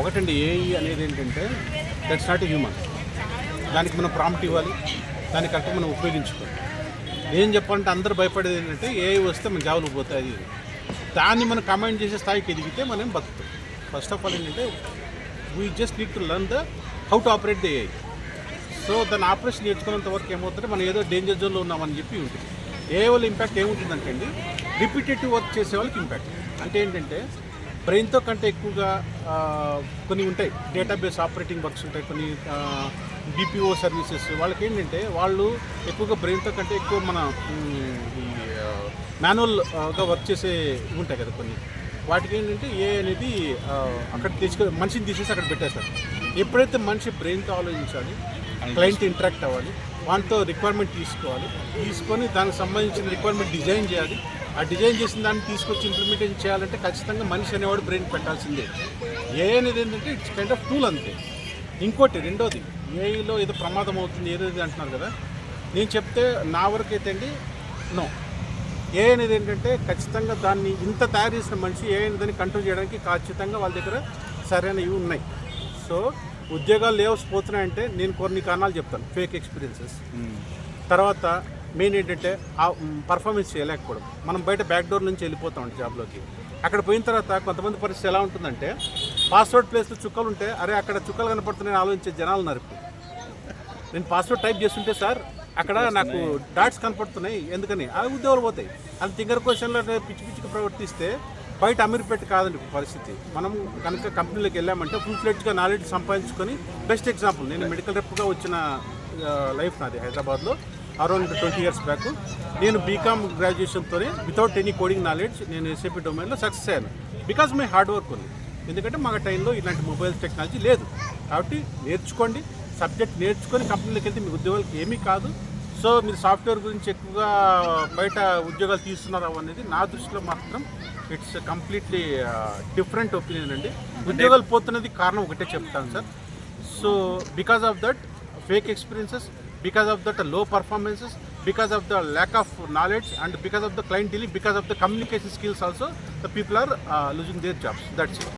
ఒకటండి ఏఐ అనేది ఏంటంటే దట్స్ నాట్ హ్యూమన్. దానికి మనం ప్రాంప్ట్ ఇవ్వాలి, దాన్ని కరెక్ట్గా మనం ఉపయోగించుకోవాలి. ఏం చెప్పాలంటే అందరూ భయపడేది ఏంటంటే ఏఐ వస్తే మన జాబులు పోతాయి. దాన్ని మనం కమాండ్ చేసే స్థాయికి ఎదిగితే మనం బతుకుతాం. ఫస్ట్ ఆఫ్ ఆల్ ఏంటంటే we just need to learn how to operate the AI. So దాన్ని ఆపరేషన్ నేర్చుకున్నంత వరకు ఏమవుతుంటే మనం ఏదో డేంజర్ జోన్లో ఉన్నామని చెప్పి ఉంటుంది. ఏఐ వల్ల ఇంపాక్ట్ ఏముంటుందంటే అండి, రిపీటేటివ్ వర్క్ చేసే వాళ్ళకి ఇంపాక్ట్. అంటే ఏంటంటే బ్రెయిన్తో కంటే ఎక్కువగా కొన్ని ఉంటాయి, డేటాబేస్ ఆపరేటింగ్ వర్క్స్ ఉంటాయి, కొన్ని బీపీఓ సర్వీసెస్. వాళ్ళకి ఏంటంటే వాళ్ళు ఎక్కువగా బ్రెయిన్తో కంటే ఎక్కువ మన మాన్యువల్గా వర్క్ చేసే ఉంటాయి కదా కొన్ని. వాటికి ఏంటంటే ఏ అనేది అక్కడ మనిషిని తీసేసి అక్కడ పెట్టేస్తారు. ఎప్పుడైతే మనిషి బ్రెయిన్తో ఆలోచించాలి, క్లయింట్ ఇంటరాక్ట్ అవ్వాలి, వాటితో రిక్వైర్మెంట్ తీసుకొని దానికి సంబంధించిన రిక్వైర్మెంట్ డిజైన్ చేయాలి. ఆ డిజైన్ చేసిన దాన్ని తీసుకొచ్చి ఇంప్లిమెంటేషన్ చేయాలంటే ఖచ్చితంగా మనిషి అనేవాడు బ్రెయిన్ పెట్టాల్సిందే. ఏఐ అనేది ఏంటంటే ఇట్స్ కైండ్ ఆఫ్ టూల్ అంతే. ఇంకోటి రెండోది, ఏఐలో ఏదో ప్రమాదం అవుతుంది ఏదేది అంటున్నారు కదా, నేను చెప్తే నా వరకు అయితే అండి నో. ఏఐ అనేది ఏంటంటే ఖచ్చితంగా దాన్ని ఇంత తయారు చేసిన మనిషి ఏఐ దాన్ని కంట్రోల్ చేయడానికి ఖచ్చితంగా వాళ్ళ దగ్గర సరైనవి ఉన్నాయి. సో ఉద్యోగాలు లేవస్ పోతున్నాయంటే నేను కొన్ని కారణాలు చెప్తాను. ఫేక్ ఎక్స్పీరియన్సెస్, తర్వాత మెయిన్ ఏంటంటే పర్ఫార్మెన్స్ చేయలేకపోవడం. మనం బయట బ్యాక్ డోర్ నుంచి వెళ్ళిపోతాం జాబ్లోకి. అక్కడ పోయిన తర్వాత కొంతమంది పరిస్థితి ఎలా ఉంటుందంటే పాస్వర్డ్ ప్లేస్లో చుక్కలు ఉంటే అరే అక్కడ చుక్కలు కనపడుతున్నాయని ఆలోచించే జనాలు ఉన్నారు. ఇప్పుడు నేను పాస్వర్డ్ టైప్ చేస్తుంటే సార్ అక్కడ నాకు డాట్స్ కనపడుతున్నాయి ఎందుకని, అవి ఉద్యోగాలు పోతాయి. అది తింగర్ క్వశ్చన్లో పిచ్చి పిచ్చికి ప్రవర్తిస్తే బయట అమీర్పేట కాదండి పరిస్థితి. మనం కనుక కంపెనీలోకి వెళ్ళామంటే ఫుల్ ఫ్లెడ్జ్గా నాలెడ్జ్ సంపాదించుకొని, బెస్ట్ ఎగ్జాంపుల్ నేను మెడికల్ రెప్గా వచ్చిన లైఫ్ నాది హైదరాబాద్లో అరౌండ్ 20 years బ్యాక్. నేను బీకామ్ గ్రాడ్యుయేషన్తోనే వితౌట్ ఎనీ కోడింగ్ నాలెడ్జ్ నేను ఎస్ఏపీ డొమైన్లో సక్సెస్ అయ్యాను. బికాజ్ మై హార్డ్ వర్క్ ఉంది. ఎందుకంటే మా టైంలో ఇలాంటి మొబైల్ టెక్నాలజీ లేదు. కాబట్టి నేర్చుకోండి, సబ్జెక్ట్ నేర్చుకొని కంపెనీలోకి వెళ్తే మీ ఉద్యోగాలకు ఏమీ కాదు. సో మీరు సాఫ్ట్వేర్ గురించి ఎక్కువగా బయట ఉద్యోగాలు తీస్తున్నారు అనేది నా దృష్టిలో మాత్రం ఇట్స్ కంప్లీట్లీ డిఫరెంట్ ఒపీనియన్ అండి. ఉద్యోగాలు పోతున్నది కారణం ఒకటే చెప్తాను sir. So because of that fake experiences, because of that low performances, because of the lack of knowledge, and because of the client dealing, because of the communication skills also, the people are losing their jobs. That's it.